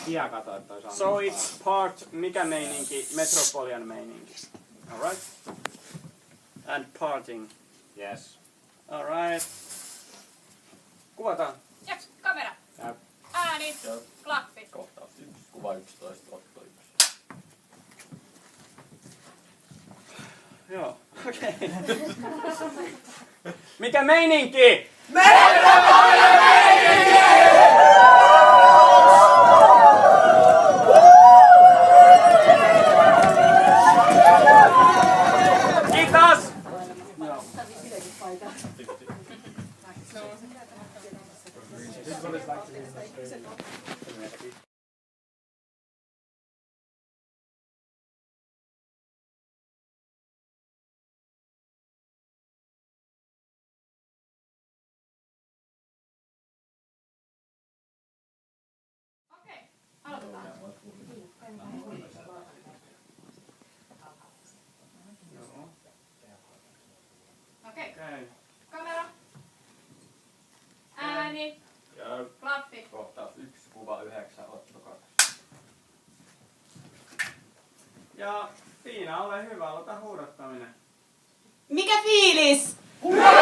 Pia katsoi, että olisi So it's part, mikä meininki? Metropolian meininki. Alright. And parting. Yes. Alright. Kuvataan. Japs, kamera. Jep. Ääni. Klappi. Kohtaus 1, kuva 11, otto 1. Joo, okei. Mikä meininki? Kiitos! Joo. Okei, aloitetaan. Joo. Okei, Okei. kamera. Ääni. Ja Klappi. kohtaus 1, kuva 9, otto 2. Ja Tiina, ole hyvä, aloita huudattaminen. Mikä fiilis? Hurraa!